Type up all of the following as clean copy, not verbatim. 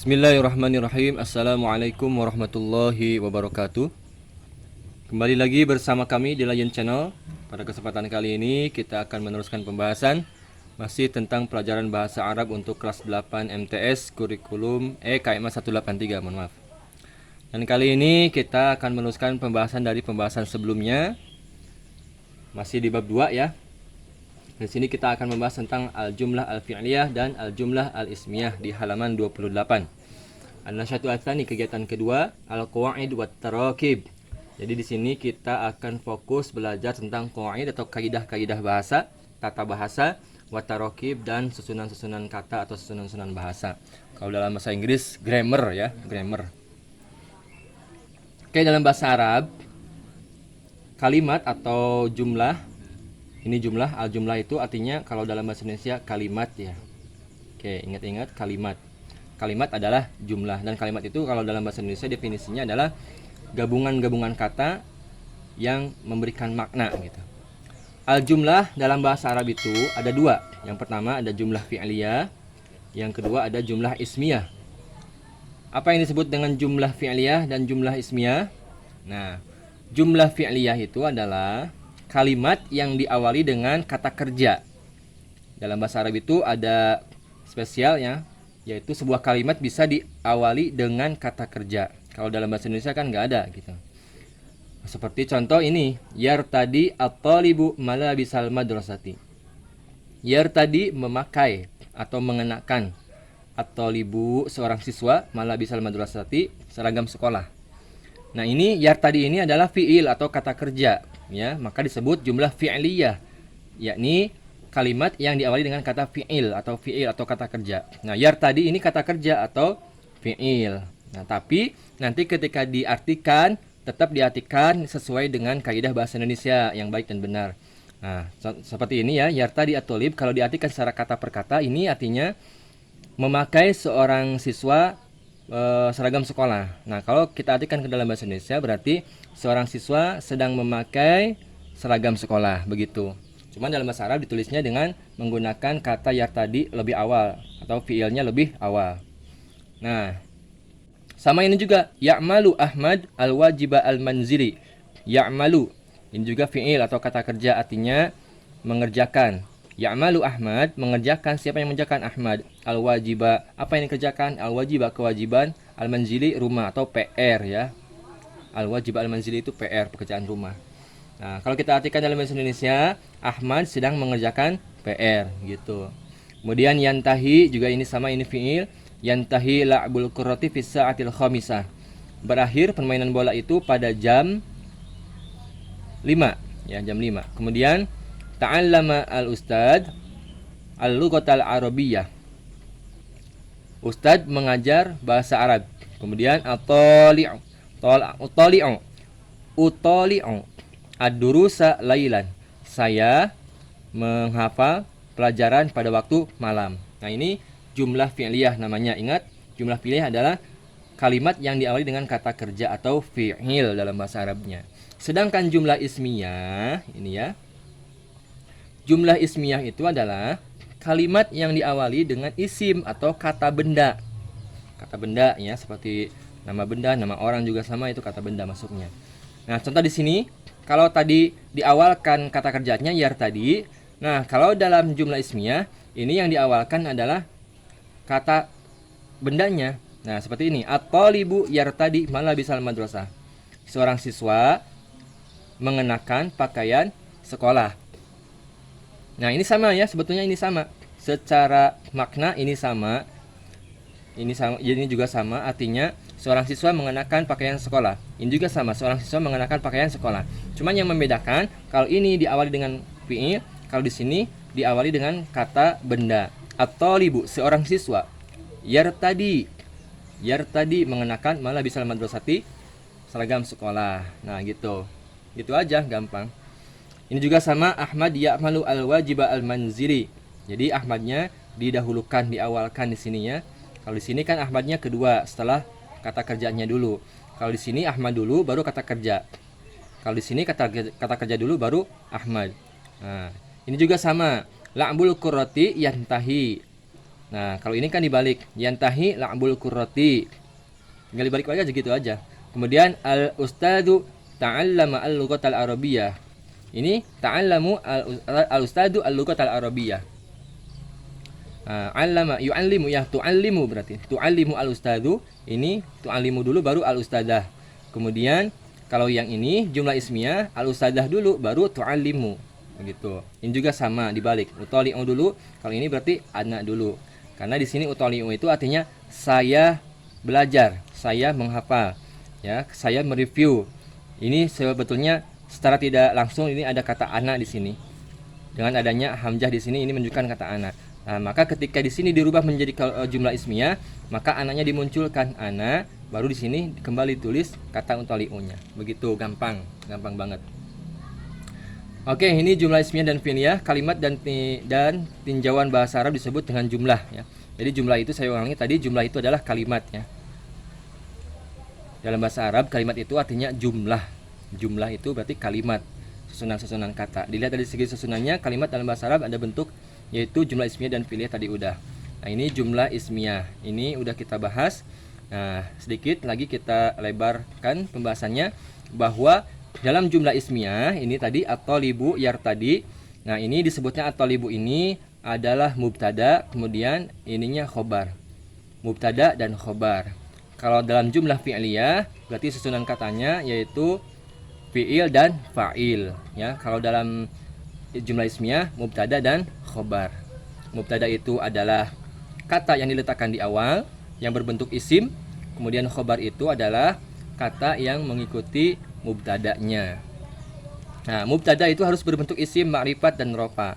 Bismillahirrahmanirrahim. Assalamualaikum warahmatullahi wabarakatuh. Kembali lagi bersama kami di Lion Channel. Pada kesempatan kali ini kita akan meneruskan pembahasan masih tentang pelajaran bahasa Arab untuk kelas 8 MTS kurikulum KMA 183, mohon maaf. Dan kali ini kita akan meneruskan pembahasan dari pembahasan sebelumnya. Masih di bab 2 ya. Di sini kita akan membahas tentang al-jumlah al-fi'liyah dan al-jumlah al-ismiyah di halaman 28. An-nasyatu ats-tsani, kegiatan kedua, al-qawaid wat tarakib. Jadi di sini kita akan fokus belajar tentang qawaid atau kaidah-kaidah bahasa, tata bahasa, wat tarakib dan susunan-susunan kata atau susunan-susunan bahasa. Kalau dalam bahasa Inggris grammar ya, grammar. Oke, dalam bahasa Arab kalimat atau jumlah, ini jumlah, al-jumlah itu artinya kalau dalam bahasa Indonesia kalimat ya. Oke, ingat-ingat kalimat. Kalimat adalah jumlah, dan kalimat itu kalau dalam bahasa Indonesia definisinya adalah gabungan-gabungan kata yang memberikan makna gitu. Al-jumlah dalam bahasa Arab itu ada dua. Yang pertama ada jumlah fi'liyah, yang kedua ada jumlah ismiyah. Apa yang disebut dengan jumlah fi'liyah dan jumlah ismiyah? Nah, jumlah fi'liyah itu adalah kalimat yang diawali dengan kata kerja. Dalam bahasa Arab itu ada spesialnya, yaitu sebuah kalimat bisa diawali dengan kata kerja. Kalau dalam bahasa Indonesia kan nggak ada gitu. Seperti contoh ini, yartadi at-talibu malabisal madrasati. Yartadi memakai atau mengenakan, at-talibu seorang siswa, malabisal madrasati seragam sekolah. Nah, ini yartadi ini adalah fi'il atau kata kerja. Ya, maka disebut jumlah fi'liyah, yakni kalimat yang diawali dengan kata fi'il atau kata kerja. Nah, yartadi ini kata kerja atau fi'il. Nah, tapi nanti ketika diartikan tetap diartikan sesuai dengan kaidah bahasa Indonesia yang baik dan benar. Nah, seperti ini ya, yartadi at-talib kalau diartikan secara kata per kata ini artinya memakai seorang siswa seragam sekolah. Nah, kalau kita artikan ke dalam bahasa Indonesia berarti seorang siswa sedang memakai seragam sekolah, begitu. Cuman dalam bahasa Arab ditulisnya dengan menggunakan kata yartadi lebih awal atau fiilnya lebih awal. Nah, sama ini juga ya'malu Ahmad al-wajiba al-manzili. Ya'malu ini juga fiil atau kata kerja artinya mengerjakan. Ya'malu Ahmad, mengerjakan. Siapa yang mengerjakan? Ahmad. Al-wajiba, apa yang dikerjakan? Al-wajiba, kewajiban. Al-manzili, rumah atau PR ya. Al-wajiba al-manzili itu PR, pekerjaan rumah. Nah, kalau kita artikan dalam bahasa Indonesia, Ahmad sedang mengerjakan PR gitu. Kemudian yantahi juga ini sama, ini fiil. Yantahi la'bul qurrati fi sa'atil khamisah. Berakhir permainan bola itu pada jam 5 ya, jam 5. Kemudian ta'allama al-ustad al-lughatal arabiyyah. Ustad mengajar bahasa Arab. Kemudian at-tali'u ad-durusa lailan. Saya menghafal pelajaran pada waktu malam. Nah, ini jumlah fi'liyah namanya. Ingat, jumlah fi'liyah adalah kalimat yang diawali dengan kata kerja atau fi'il dalam bahasa Arabnya. Sedangkan jumlah ismiyah ini ya. Jumlah ismiyah itu adalah kalimat yang diawali dengan isim atau kata benda. Kata benda ya, seperti nama benda, nama orang juga sama, itu kata benda masuknya. Nah, contoh di sini, kalau tadi diawalkan kata kerjanya yartadi. Nah, kalau dalam jumlah ismiyah, ini yang diawalkan adalah kata bendanya. Nah, seperti ini, at-talibu yartadi malabisal madrasah. Seorang siswa mengenakan pakaian sekolah. Nah, ini sama ya, sebetulnya ini sama. Secara makna ini sama. Ini juga sama, artinya seorang siswa mengenakan pakaian sekolah. Ini juga sama, seorang siswa mengenakan pakaian sekolah. Cuman yang membedakan, kalau ini diawali dengan fi'il, kalau di sini diawali dengan kata benda. At-talibu, seorang siswa. Yartadi mengenakan malabisal madrasati, seragam sekolah. Nah, gitu. Gitu aja, gampang. Ini juga sama, Ahmad ya'malu al-wajiba al-manzili. Jadi Ahmadnya didahulukan, diawalkan di sininya. Kalau di sini kan Ahmadnya kedua setelah kata kerjanya dulu. Kalau di sini Ahmad dulu baru kata kerja. Kalau di sini kata kerja dulu baru Ahmad. Nah, ini juga sama, la'bul qurrati yantahi. Nah, kalau ini kan dibalik, yantahi la'bul qurrati. Tinggal dibalik aja gitu aja. Kemudian al ustadu ta'allama al-lughatal arabiyyah. Ini ta'allamu al ustadu al-lughatal arabiyyah. Allama yu'allimu ya, tu'allimu berarti. Tu'allimu al ustadu, ini tu'allimu dulu baru al ustadah. Kemudian kalau yang ini jumlah ismiyah, al ustadah dulu baru tu'allimu. Begitu. Ini juga sama dibalik. Utoli'u dulu, kalau ini berarti ana dulu. Karena di sini utoli'u itu artinya saya belajar, saya menghafal, ya, saya mereview. Ini sebetulnya secara tidak langsung ini ada kata ana di sini. Dengan adanya hamzah di sini ini menunjukkan kata ana. Nah, maka ketika di sini dirubah menjadi jumlah ismiyah, maka ananya dimunculkan ana, baru di sini kembali tulis kata utoli'unya. Begitu gampang, gampang banget. Oke, ini jumlah ismiyah dan fi'liyah, kalimat dan tinjauan bahasa Arab disebut dengan jumlah, ya. Jadi jumlah itu saya ulangi tadi, jumlah itu adalah kalimat, ya. Dalam bahasa Arab kalimat itu artinya jumlah. Jumlah itu berarti kalimat, susunan-susunan kata. Dilihat dari segi susunannya, kalimat dalam bahasa Arab ada bentuk yaitu jumlah ismiyah dan fi'liyah tadi udah. Nah, ini jumlah ismiyah. Ini udah kita bahas. Nah, sedikit lagi kita lebarkan pembahasannya bahwa dalam jumlah ismiyah ini tadi at-thalibu yartadi. Nah, ini disebutnya at-thalibu ini adalah mubtada, kemudian ininya khobar. Mubtada dan khobar. Kalau dalam jumlah fi'liyah berarti susunan katanya yaitu fi'il dan fa'il, ya. Kalau dalam jumlah ismiyah mubtada dan khobar. Mubtada itu adalah kata yang diletakkan di awal yang berbentuk isim, kemudian khobar itu adalah kata yang mengikuti mubtada'nya. Nah, mubtada itu harus berbentuk isim, ma'rifat dan rofa.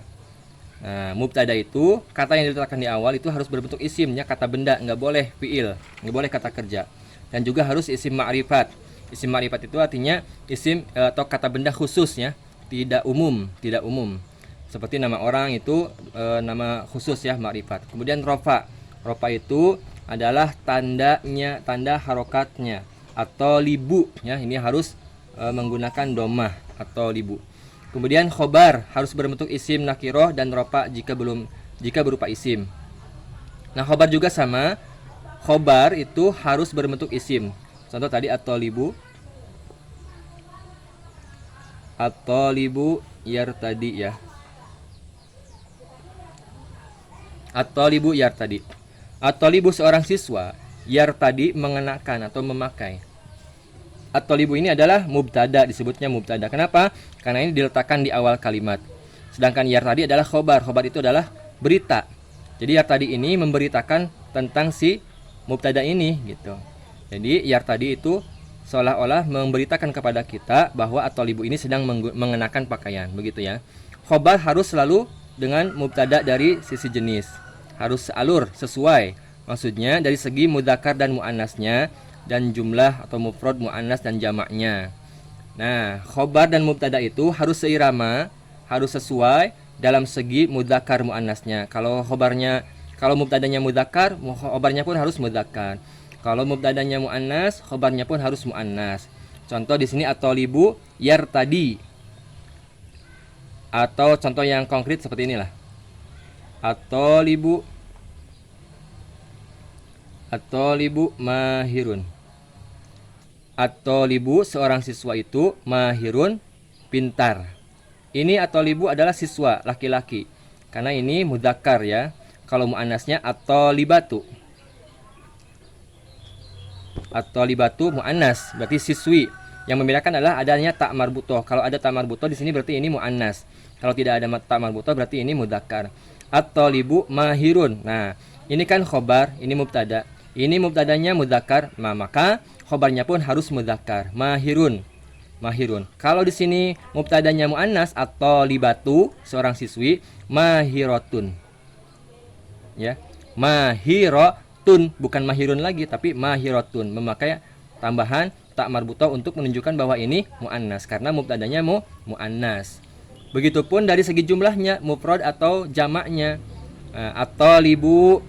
Nah, mubtada itu kata yang diletakkan di awal itu harus berbentuk isimnya, kata benda, nggak boleh fi'il, nggak boleh kata kerja. Dan juga harus isim ma'rifat. Isim ma'rifat itu artinya isim atau kata benda khusus, ya, tidak umum, tidak umum. Seperti nama orang itu nama khusus, ya, ma'rifat. Kemudian rofa. Rofa itu adalah tandanya, tanda harokatnya. Atau libu, ya, ini harus menggunakan domah atau libu. Kemudian khobar harus berbentuk isim nakiroh dan rofa jika berupa isim. Nah, khobar juga sama. Khobar itu harus berbentuk isim. Contoh tadi at-thalibu yartadi, ya. At-thalibu yartadi. At-thalibu seorang siswa, yartadi mengenakan atau memakai. At-thalibu ini adalah mubtada, disebutnya mubtada. Kenapa? Karena ini diletakkan di awal kalimat. Sedangkan yartadi adalah khobar. Khobar itu adalah berita. Jadi yartadi ini memberitakan tentang si mubtada ini, gitu. Jadi yartadi itu seolah-olah memberitakan kepada kita bahwa at-thalibu ini sedang mengenakan pakaian, begitu, ya. Khobar harus selalu dengan mubtada dari sisi jenis. Harus sealur, sesuai. Maksudnya dari segi mudzakkar dan muannasnya, dan jumlah atau mufrad, muannas dan jamaknya. Nah, khobar dan mubtada itu harus seirama, harus sesuai dalam segi mudzakkar muannasnya. Kalau mubtadanya mudzakkar, khobarnya pun harus mudzakkar. Kalau mubtadanya muannas, khobarnya pun harus muannas. Contoh di sini at-thalibu yartadi. Atau contoh yang konkret seperti inilah. At-thalibu mahirun. At-thalibu seorang siswa itu mahirun, pintar. Ini at-thalibu adalah siswa laki-laki. Karena ini mudzakkar, ya. Kalau muannasnya at-thalibatu. At-thalibatu muannas, berarti siswi. Yang membedakan adalah adanya ta marbutoh. Kalau ada ta marbutoh di sini berarti ini muannas. Kalau tidak ada ta marbutoh berarti ini mudzakkar. At-thalibu mahirun. Nah, ini kan khobar, ini mubtada. Ini mubtadanya mudzakkar, maka khobarnya pun harus mudzakkar. Mahirun. Mahirun. Kalau di sini mubtadanya muannas atau libatu, seorang siswi, mahirotun. Ya. Mahirotun, bukan mahirun lagi tapi mahirotun, memakai tambahan tak marbutoh untuk menunjukkan bahwa ini muannas karena mubtadanya muannas. Begitupun dari segi jumlahnya, mufrad atau jamaknya. Atau libu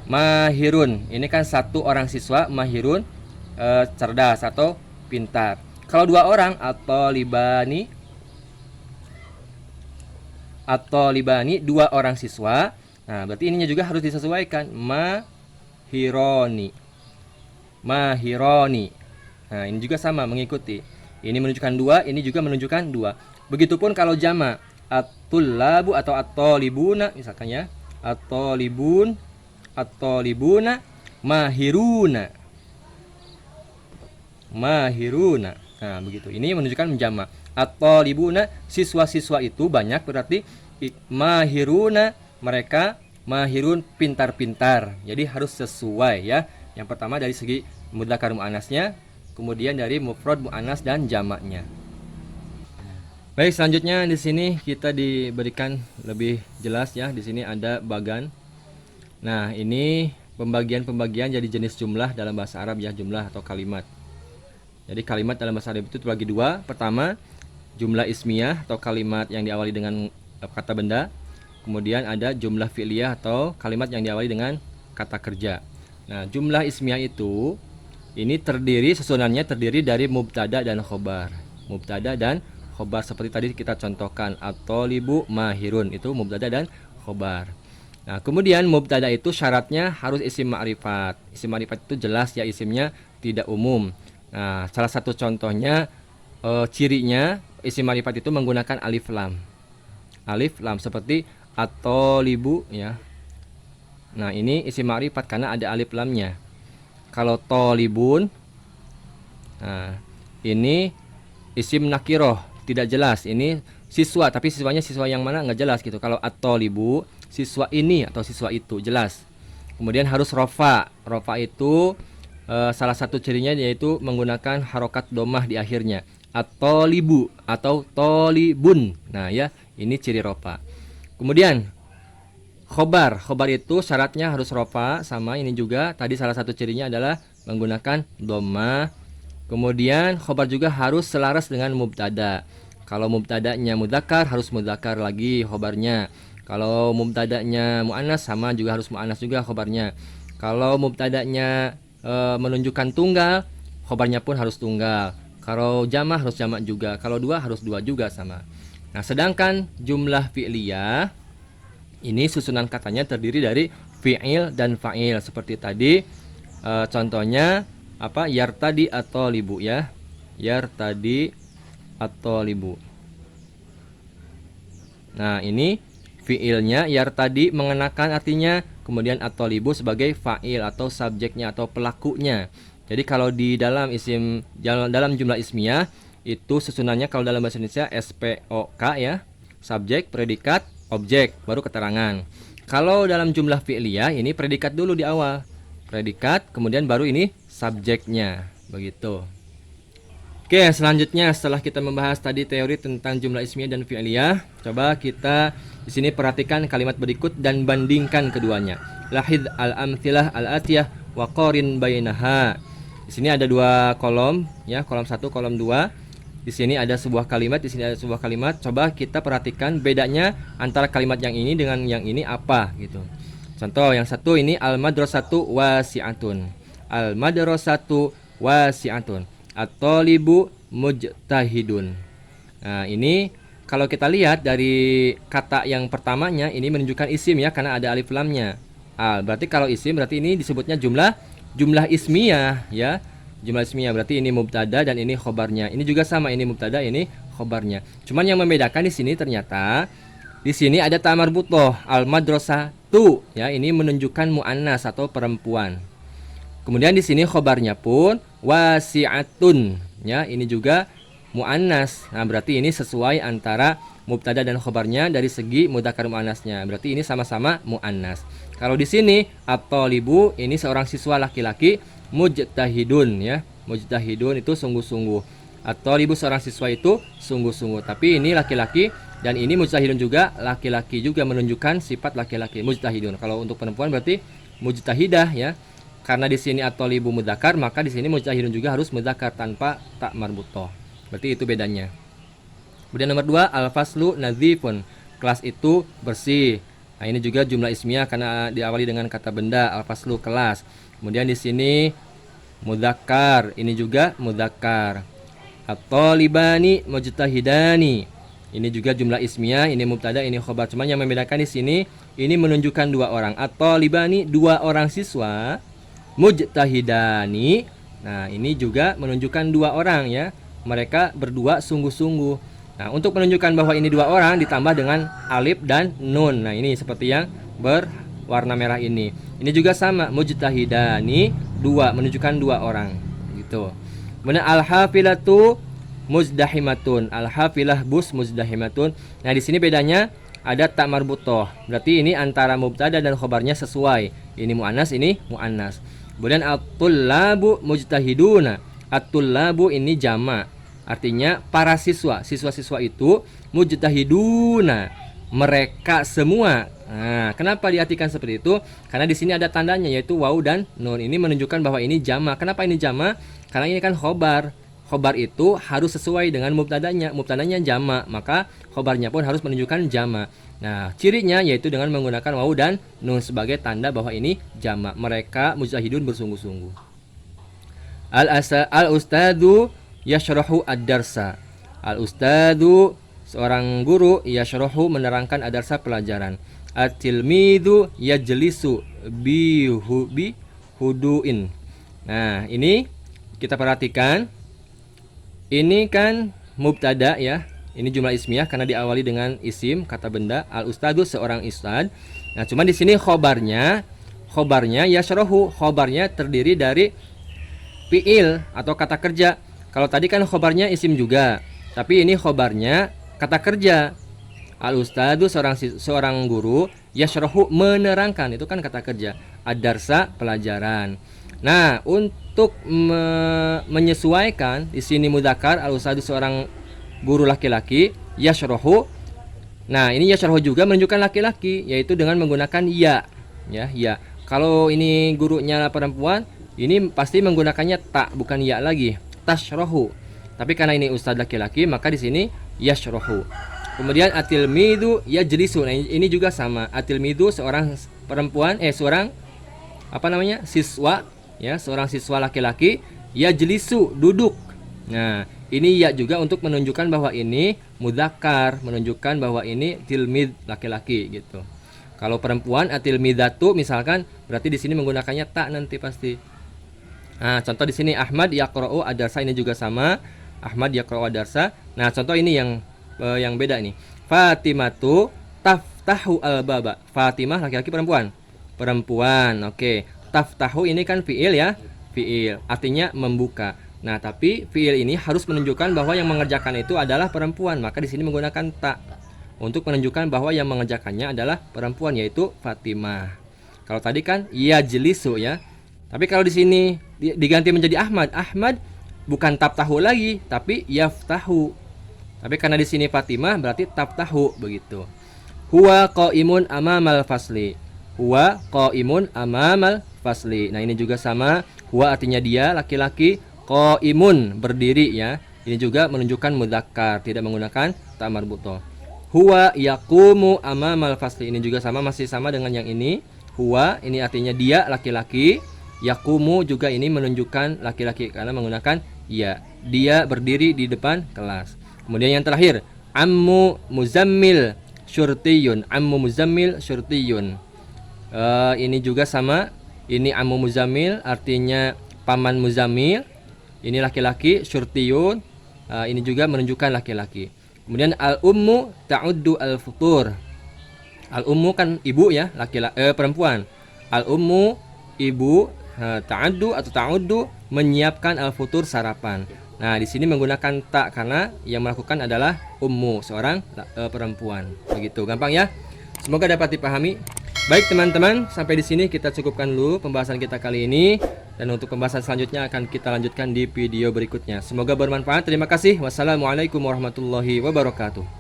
mahirun, ini kan satu orang siswa, mahirun cerdas atau pintar. Kalau dua orang, atau libani dua orang siswa, Nah, berarti ininya juga harus disesuaikan. Mahironi. Mahironi. Nah, ini juga sama mengikuti. Ini menunjukkan dua, ini juga menunjukkan dua. Begitupun kalau jamak, at-tullabu atau at-talibuna misalkan ya. At-talibun, at-talibuna, mahiruna. Mahiruna. Nah, begitu. Ini menunjukkan menjamak. At-talibuna, siswa-siswa itu banyak, berarti mahiruna, mereka mahirun, pintar-pintar. Jadi harus sesuai ya. Yang pertama dari segi mudzakkar muannasnya, kemudian dari mufrad muannas dan jamaknya. Baik, selanjutnya di sini kita diberikan lebih jelas ya. Di sini ada bagan. Nah, ini pembagian-pembagian jadi jenis jumlah dalam bahasa Arab ya, jumlah atau kalimat. Jadi kalimat dalam bahasa Arab itu terbagi dua. Pertama, jumlah ismiyah atau kalimat yang diawali dengan kata benda. Kemudian ada jumlah fi'liyah atau kalimat yang diawali dengan kata kerja. Nah, jumlah ismiyah itu ini susunannya terdiri dari mubtada dan khobar. Mubtada dan khobar seperti tadi kita contohkan, at-thalibu mahirun, itu mubtada dan khobar. Nah, kemudian mubtada itu syaratnya harus isim ma'rifat. Isim ma'rifat itu jelas ya, isimnya tidak umum. Nah, salah satu contohnya cirinya isim ma'rifat itu menggunakan alif lam. Alif lam seperti at-thalibu ya. Nah, ini isim ma'rifat karena ada alif lamnya. Kalau thalibun, nah, ini isim nakiroh, tidak jelas. Ini siswa, tapi siswanya siswa yang mana nggak jelas gitu. Kalau at-thalibu, siswa ini atau siswa itu jelas. Kemudian harus rofa. Rofa itu salah satu cirinya yaitu menggunakan harokat domah di akhirnya. At-thalibu atau thalibun. Nah ya, ini ciri rofa. Kemudian khobar. Khobar itu syaratnya harus rofa, sama ini juga. Tadi salah satu cirinya adalah menggunakan domah. Kemudian khobar juga harus selaras dengan mubtada. Kalau mubtadanya mudzakkar harus mudzakkar lagi khobarnya. Kalau mubtadanya muannas sama juga harus muannas juga khobarnya. Kalau mubtadanya menunjukkan tunggal, khobarnya pun harus tunggal. Kalau jamak harus jamak juga. Kalau dua harus dua juga sama. Nah, sedangkan jumlah fi'liyah ini susunan katanya terdiri dari fi'il dan fa'il seperti tadi. Contohnya apa? Yartadi atau libu ya. Yartadi atau libu. Nah, ini fi'ilnya yartadi mengenakan artinya, kemudian at-thalibu sebagai fa'il atau subjeknya atau pelakunya. Jadi kalau di dalam dalam jumlah ismiyah itu susunannya kalau dalam bahasa Indonesia SPOK ya, subjek, predikat, objek, baru keterangan. Kalau dalam jumlah fi'liyah ini predikat dulu di awal. Predikat, kemudian baru ini subjeknya, begitu. Oke, selanjutnya setelah kita membahas tadi teori tentang jumlah ismiyah dan fi'liyah, coba kita di sini perhatikan kalimat berikut dan bandingkan keduanya. Lahid al-amtsilah al-atiyah wa qarin bainaha. Di sini ada dua kolom ya, kolom 1, kolom 2. Di sini ada sebuah kalimat, di sini ada sebuah kalimat. Coba kita perhatikan bedanya antara kalimat yang ini dengan yang ini apa gitu. Contoh yang satu ini al-madrasatu wasi'atun. Al-madrasatu wasi'atun. At-thalibu mujtahidun. Nah, ini kalau kita lihat dari kata yang pertamanya ini menunjukkan isim ya, karena ada alif lamnya. Berarti kalau isim berarti ini disebutnya jumlah ismiyah ya. Jumlah ismiyah berarti ini mubtada dan ini khobarnya. Ini juga sama, ini mubtada, ini khobarnya. Cuman yang membedakan di sini ternyata di sini ada ta marbutoh, al-madrasatu ya, ini menunjukkan muannas atau perempuan. Kemudian di sini khobarnya pun wasi'atun ya, ini juga muannas. Nah, berarti ini sesuai antara mubtada dan khobarnya dari segi mudzakkar muannasnya. Berarti ini sama-sama muannas. Kalau di sini at-thalibu ini seorang siswa laki-laki mujtahidun ya. Mujtahidun itu sungguh-sungguh. At-thalibu seorang siswa itu sungguh-sungguh. Tapi ini laki-laki dan ini mujtahidun juga laki-laki, juga menunjukkan sifat laki-laki mujtahidun. Kalau untuk perempuan berarti mujtahidah ya. Karena di sini at-thalibu mudzakkar, maka di sini mujtahidun juga harus mudzakkar tanpa ta marbutoh. Berarti itu bedanya. Kemudian nomor 2, al-faslu nadzifun. Kelas itu bersih. Nah, ini juga jumlah ismiyah karena diawali dengan kata benda, al-faslu kelas. Kemudian di sini mudzakkar, ini juga mudzakkar. At-thalibani mujtahidani. Ini juga jumlah ismiyah, ini mubtada, ini khobar. Cuma yang membedakan di sini ini menunjukkan dua orang. At-talibani, dua orang siswa. Mujtahidani, nah ini juga menunjukkan dua orang ya. Mereka berdua sungguh-sungguh. Nah, untuk menunjukkan bahwa ini dua orang ditambah dengan alif dan nun. Nah, ini seperti yang berwarna merah ini. Ini juga sama, mujtahidani, dua, menunjukkan dua orang gitu. Kemudian al-hafilatu muzdahimatun. Al-hafilah bus muzdahimatun. Nah, di sini bedanya ada tak marbutoh. Berarti ini antara mubtada dan khobarnya sesuai. Ini muannas, ini muannas. Kemudian at-tullabu mujtahiduna. At-tullabu ini jama'. Artinya para siswa. Siswa-siswa itu mujtahiduna. Mereka semua. Nah, kenapa diartikan seperti itu? Karena di sini ada tandanya yaitu waw dan nun. Ini menunjukkan bahwa ini jama'. Kenapa ini jama'? Karena ini kan khobar. Khobar itu harus sesuai dengan mubtadanya. Mubtadanya jama', maka khobarnya pun harus menunjukkan jama'. Nah, cirinya yaitu dengan menggunakan waw dan nun sebagai tanda bahwa ini jama'. Mereka mujtahidun bersungguh-sungguh. Al-ustadu yashrahu ad-darsa. Al-ustadu seorang guru yashrahu menerangkan ad-darsa pelajaran. At-tilmidu yajlisu bihuduin. Nah, ini kita perhatikan. Ini kan mubtada ya. Ini jumlah ismiyah karena diawali dengan isim kata benda. Al-ustadu seorang ustad. Nah, cuma di sini khobarnya yashrahu. Khobarnya terdiri dari fiil atau kata kerja. Kalau tadi kan khobarnya isim juga, tapi ini khobarnya kata kerja. Al-ustadu seorang guru, yashrahu menerangkan, itu kan kata kerja. Ad-darsa pelajaran. Nah, untuk menyesuaikan di sini mudzakkar, al-ustadu seorang guru laki-laki, yashrahu. Nah, ini yashrahu juga menunjukkan laki-laki, yaitu dengan menggunakan ya. Kalau ini gurunya perempuan, ini pasti menggunakannya tak, bukan ya lagi. Tashrahu. Tapi karena ini ustaz laki-laki, maka di sini yashrahu. Kemudian atilmidu yajlisu. Nah, ini juga sama. Atilmidu seorang perempuan, seorang siswa, ya, seorang siswa laki-laki, yajlisu duduk. Nah, ini ya juga untuk menunjukkan bahwa ini mudzakkar, menunjukkan bahwa ini tilmid laki-laki gitu. Kalau perempuan atilmidatu misalkan, berarti di sini menggunakannya tak nanti pasti. Nah, contoh di sini Ahmad yaqra'u ad-darsa, ini juga sama. Ahmad yaqra'u ad-darsa. Nah, contoh ini yang beda nih. Fatimatu taftahu al-baba. Fatimah laki-laki perempuan? Perempuan. Oke. Taftahu ini kan fiil ya. Fiil artinya membuka. Nah, tapi fiil ini harus menunjukkan bahwa yang mengerjakan itu adalah perempuan. Maka di sini menggunakan ta untuk menunjukkan bahwa yang mengerjakannya adalah perempuan, yaitu Fatimah. Kalau tadi kan yajlisu ya. Tapi kalau di sini diganti menjadi Ahmad. Ahmad bukan taftahu lagi, tapi yaftahu. Tapi karena di sini Fatimah berarti taftahu begitu. Huwa qaimun amamal fasli. Huwa qaimun amamal fasli. Nah, ini juga sama. Huwa artinya dia laki-laki, qaimun berdiri ya. Ini juga menunjukkan mudzakkar, tidak menggunakan ta marbuthah. Huwa yaqumu amamal fasli. Ini juga sama, masih sama dengan yang ini. Huwa ini artinya dia laki-laki. Yaqumu juga ini menunjukkan laki-laki karena menggunakan ya. Dia berdiri di depan kelas. Kemudian yang terakhir, ammu muzammil syurtiyun. Ammu muzammil syurtiyun. Ini juga sama. Ini ammu muzammil artinya paman muzammil. Ini laki-laki, syurtiyun. Ini juga menunjukkan laki-laki. Kemudian al-ummu ta'uddu al-futur. Al-ummu kan ibu ya, perempuan. Al-ummu ibu, ta'addu atau ta'uddu menyiapkan al-futur sarapan. Nah, di sini menggunakan tak karena yang melakukan adalah ummu, seorang perempuan. Begitu, gampang ya. Semoga dapat dipahami. Baik teman-teman, sampai di sini kita cukupkan dulu pembahasan kita kali ini, dan untuk pembahasan selanjutnya akan kita lanjutkan di video berikutnya. Semoga bermanfaat. Terima kasih. Wassalamualaikum warahmatullahi wabarakatuh.